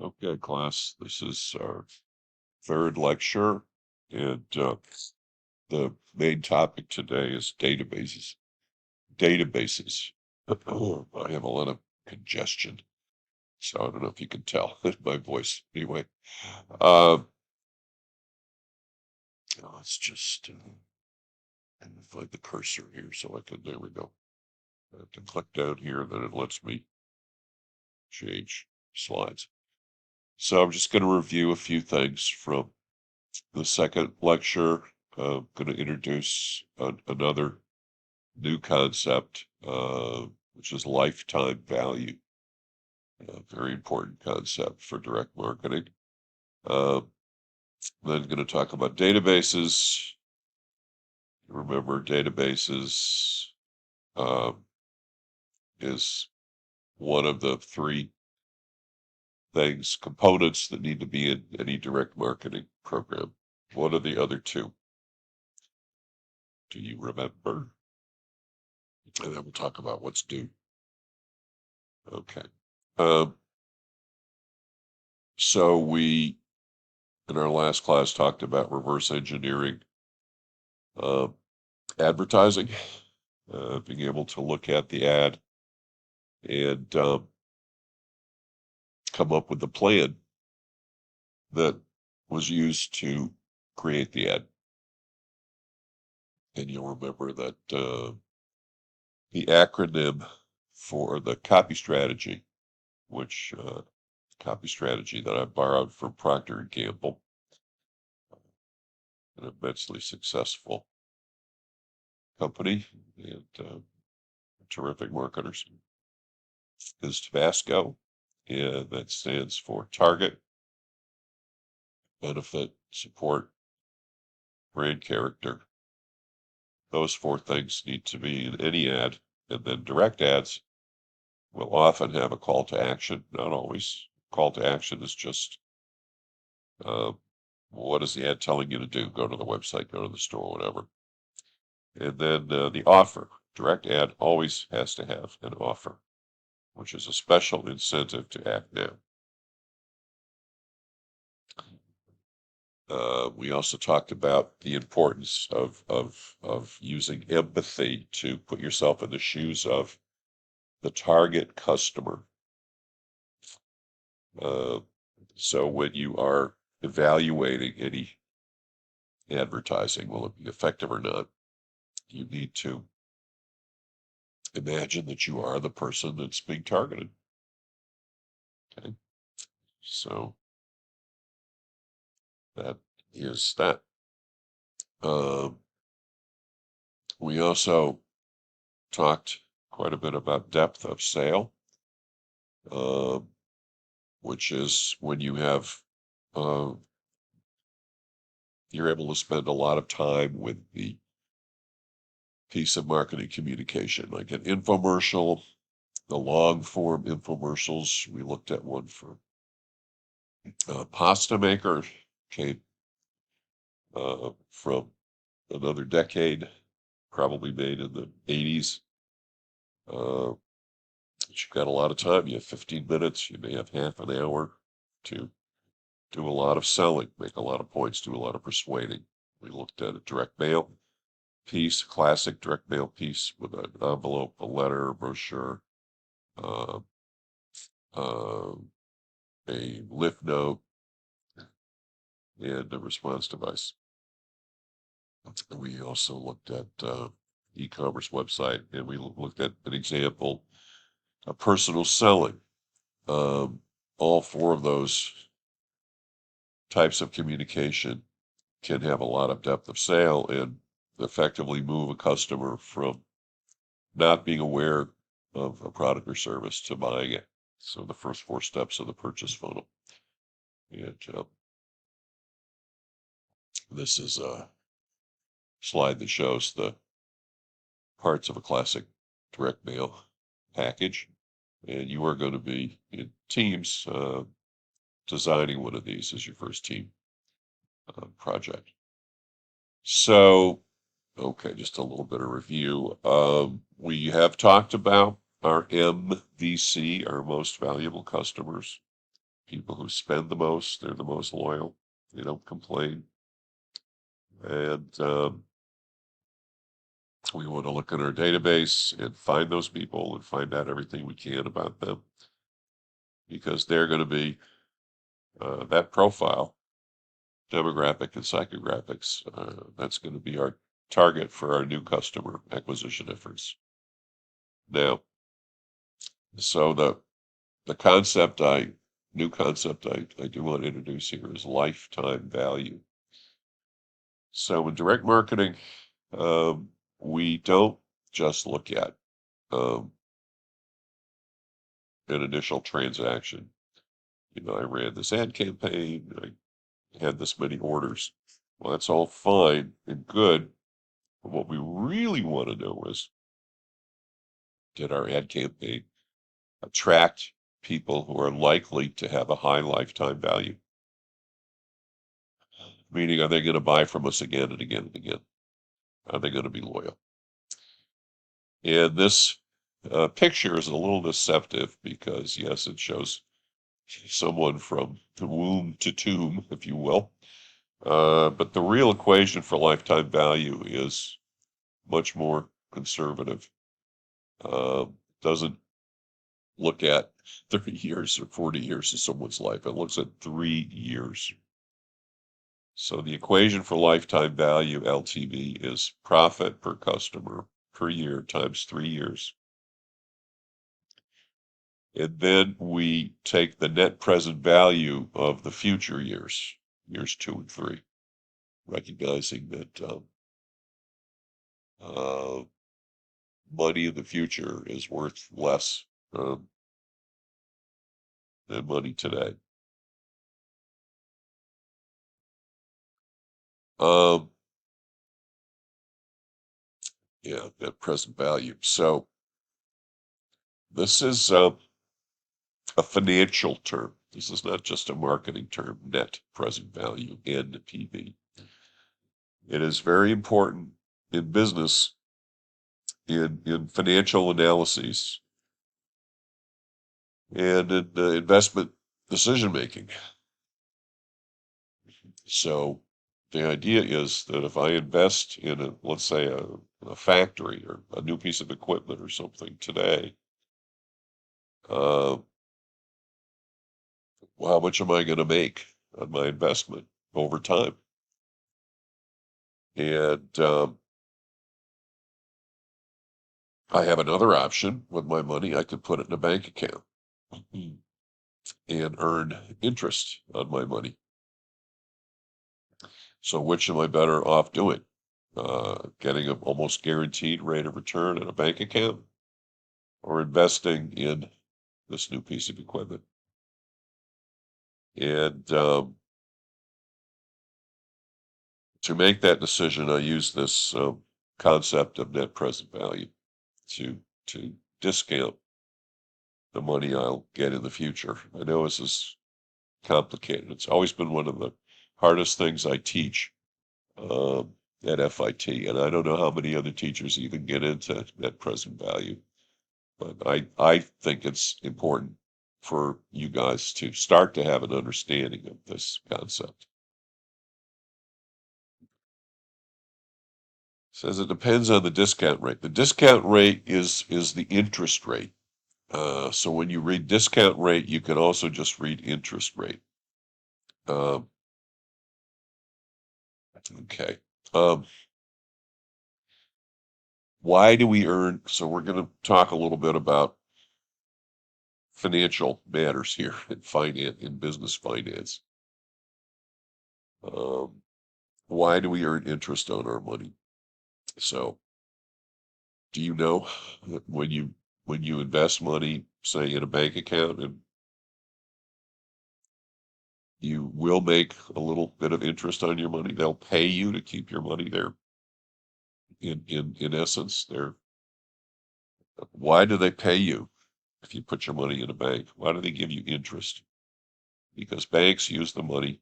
Okay, class, this is our third lecture, and the main topic today is databases. Databases. I have a lot of congestion, so I don't know if you can tell in my voice. Anyway, uh, let's just find the cursor here so I can, there we go. I have to click down here, and then it lets me change slides. So I'm just going to review a few things from the second lecture. I'm going to introduce another new concept, which is lifetime value. A very important concept for direct marketing. Then going to talk about databases. Remember, databases is one of the three components that need to be in any direct marketing program. What are the other two? Do you remember? And then we'll talk about what's due. Okay. So we, in our last class, talked about reverse engineering advertising, being able to look at the ad and come up with a plan that was used to create the ad. And you'll remember that the acronym for the copy strategy, which copy strategy that I borrowed from Procter and Gamble, an immensely successful company and terrific marketers, is Tabasco, and that stands for target, benefit, support, brand character. Those four things need to be in any ad, and then direct ads will often have a call to action. Not always. Call to action is just what is the ad telling you to do? Go to the website, go to the store, whatever. And then the offer. Direct ad always has to have an offer, which is a special incentive to act now. We also talked about the importance of using empathy to put yourself in the shoes of the target customer. So when you are evaluating any advertising, will it be effective or not, you need to imagine that you are the person that's being targeted. Okay, so that is that. We also talked quite a bit about depth of sale, which is when you have you're able to spend a lot of time with the piece of marketing communication, like an infomercial, the long form infomercials. We looked at one for pasta maker, came from another decade, probably made in the 80s. You've got a lot of time. You have 15 minutes. You may have half an hour to do a lot of selling, make a lot of points, do a lot of persuading. We looked at a direct mail piece, classic direct mail piece with an envelope, a letter, a brochure, uh, uh, a lift note, and a response device. We also looked at e-commerce website, and we looked at an example of personal selling. All four of those types of communication can have a lot of depth of sale and effectively move a customer from not being aware of a product or service to buying it. So the first four steps of the purchase funnel. And this is a slide that shows the parts of a classic direct mail package. And you are going to be in teams designing one of these as your first team project. So, okay, just a little bit of review. We have talked about our MVC, our most valuable customers. People who spend the most, they're the most loyal. They don't complain. And we want to look in our database and find those people and find out everything we can about them, because they're going to be that profile, demographic and psychographics. That's going to be our target for our new customer acquisition efforts. Now, so the new concept I do want to introduce here is lifetime value. So in direct marketing, we don't just look at um, an initial transaction. I ran this ad campaign, I had this many orders. Well, that's all fine and good, but what we really want to know is, did our ad campaign attract people who are likely to have a high lifetime value? Meaning, are they going to buy from us again and again and again? Are they going to be loyal? And this picture is a little deceptive because, yes, it shows someone from the womb to tomb, if you will. But the real equation for lifetime value is much more conservative. Doesn't look at 30 years or 40 years of someone's life. It looks at 3 years. So the equation for lifetime value, LTV, is profit per customer per year times 3 years. And then we take the net present value of the future years 2 and 3, recognizing that money in the future is worth less than money today. Um, yeah, net present value. So this is a financial term. This is not just a marketing term, net present value, NPV. It is very important in business, in financial analyses, and in investment decision making. So the idea is that if I invest in let's say a factory or a new piece of equipment or something today, uh, well, how much am I going to make on my investment over time? And I have another option with my money. I could put it in a bank account and earn interest on my money. So which am I better off doing? Getting an almost guaranteed rate of return in a bank account, or investing in this new piece of equipment? And to make that decision, I use this concept of net present value to discount the money I'll get in the future. I know this is complicated. It's always been one of the hardest things I teach at FIT, and I don't know how many other teachers even get into net present value, but I think it's important for you guys to start to have an understanding of this concept. Says it depends on the discount rate. The discount rate is the interest rate. So when you read discount rate, you can also just read interest rate. Um, okay. Why do we earn? So we're going to talk a little bit about financial matters here in business finance. Why do we earn interest on our money? So, do you know that when you invest money, say in a bank account, and you will make a little bit of interest on your money, they'll pay you to keep your money there. In essence, why do they pay you if you put your money in a bank? Why do they give you interest? Because banks use the money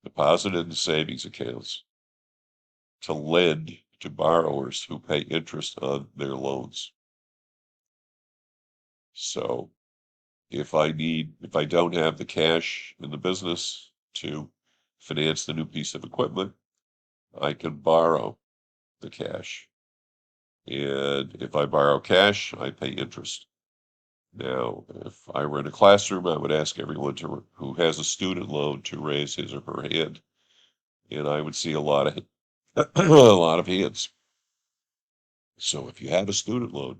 deposited in savings accounts to lend to borrowers who pay interest on their loans. So if I don't have the cash in the business to finance the new piece of equipment, I can borrow the cash. And if I borrow cash, I pay interest. Now, if I were in a classroom, I would ask everyone who has a student loan to raise his or her hand, and I would see a lot of a lot of hands. So if you have a student loan,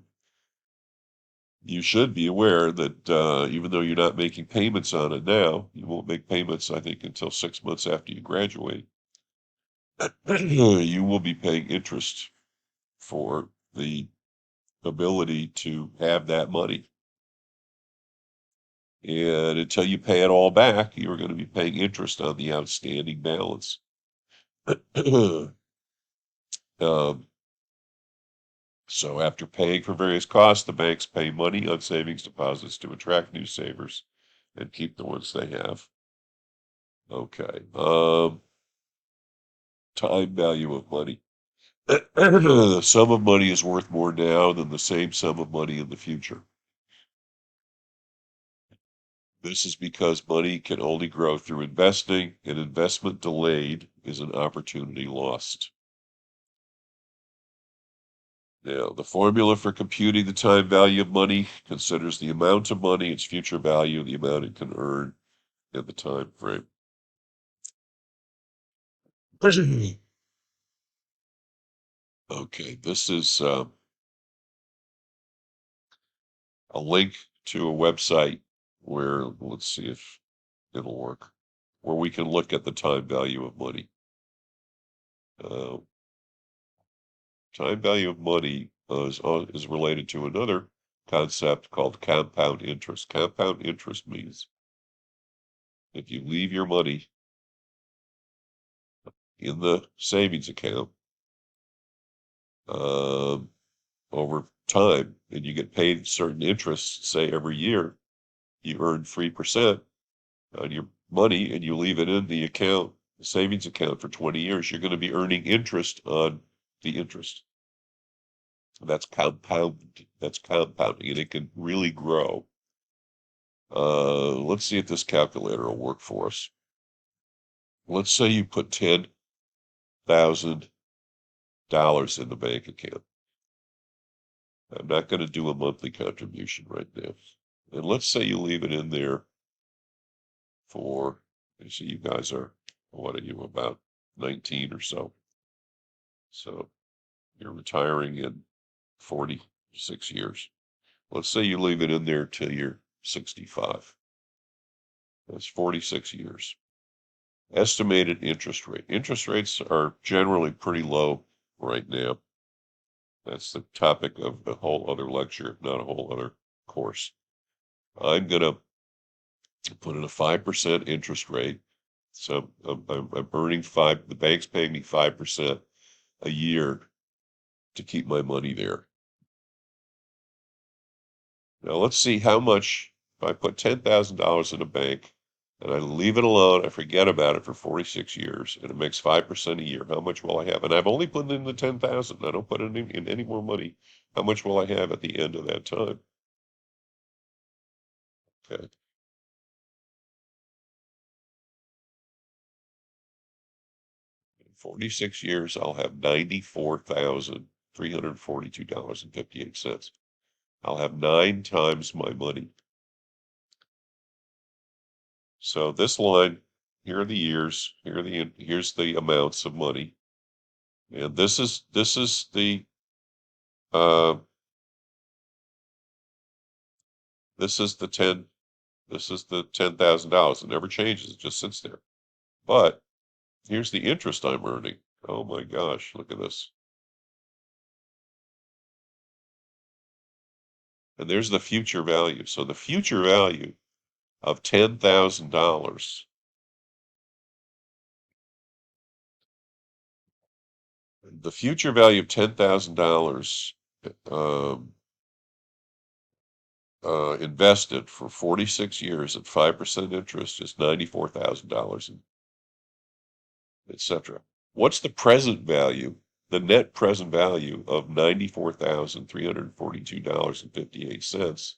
you should be aware that even though you're not making payments on it now, you won't make payments, I think, until 6 months after you graduate. You will be paying interest for the ability to have that money. And until you pay it all back, you're going to be paying interest on the outstanding balance. um, so after paying for various costs, the banks pay money on savings deposits to attract new savers and keep the ones they have. Okay. Time value of money. The sum of money is worth more now than the same sum of money in the future. This is because money can only grow through investing, and investment delayed is an opportunity lost. Now, the formula for computing the time value of money considers the amount of money, its future value, the amount it can earn, and the time frame. Okay, this is a link to a website where, let's see if it'll work, where we can look at the time value of money. Uh, Time value of money is related to another concept called compound interest. Compound interest means if you leave your money in the savings account um, over time and you get paid certain interest, say every year, you earn 3% on your money and you leave it in the account, the savings account for 20 years, you're going to be earning interest on the interest. That's compound. That's compounding, and it can really grow. Let's see if this calculator will work for us. Let's say you put $10,000 in the bank account. I'm not going to do a monthly contribution right now. And let's say you leave it in there for, you see, you guys are, what are you, about 19 or so. So you're retiring in 46 years. Let's say you leave it in there till you're 65. That's 46 years. Estimated interest rate. Interest rates are generally pretty low right now. That's the topic of a whole other lecture, if not a whole other course. I'm going to put in a 5% interest rate. So I'm earning the bank's paying me 5% a year to keep my money there. Now let's see how much, if I put $10,000 in a bank and I leave it alone, I forget about it for 46 years, and it makes 5% a year, how much will I have? And I've only put in the 10,000. I don't put in any more money. How much will I have at the end of that time? Okay. 46 years, I'll have $94,342.58. I'll have 9 times my money. So this line, here are the years, here's the amounts of money. And this is the uh this is the $10,000. It never changes, it just sits there. But here's the interest I'm earning. Oh my gosh, look at this. And there's the future value. So the future value of $10,000, the future value of $10,000 um, invested for 46 years at 5% interest is $94,000, etc. What's the present value, the net present value of $94,342.58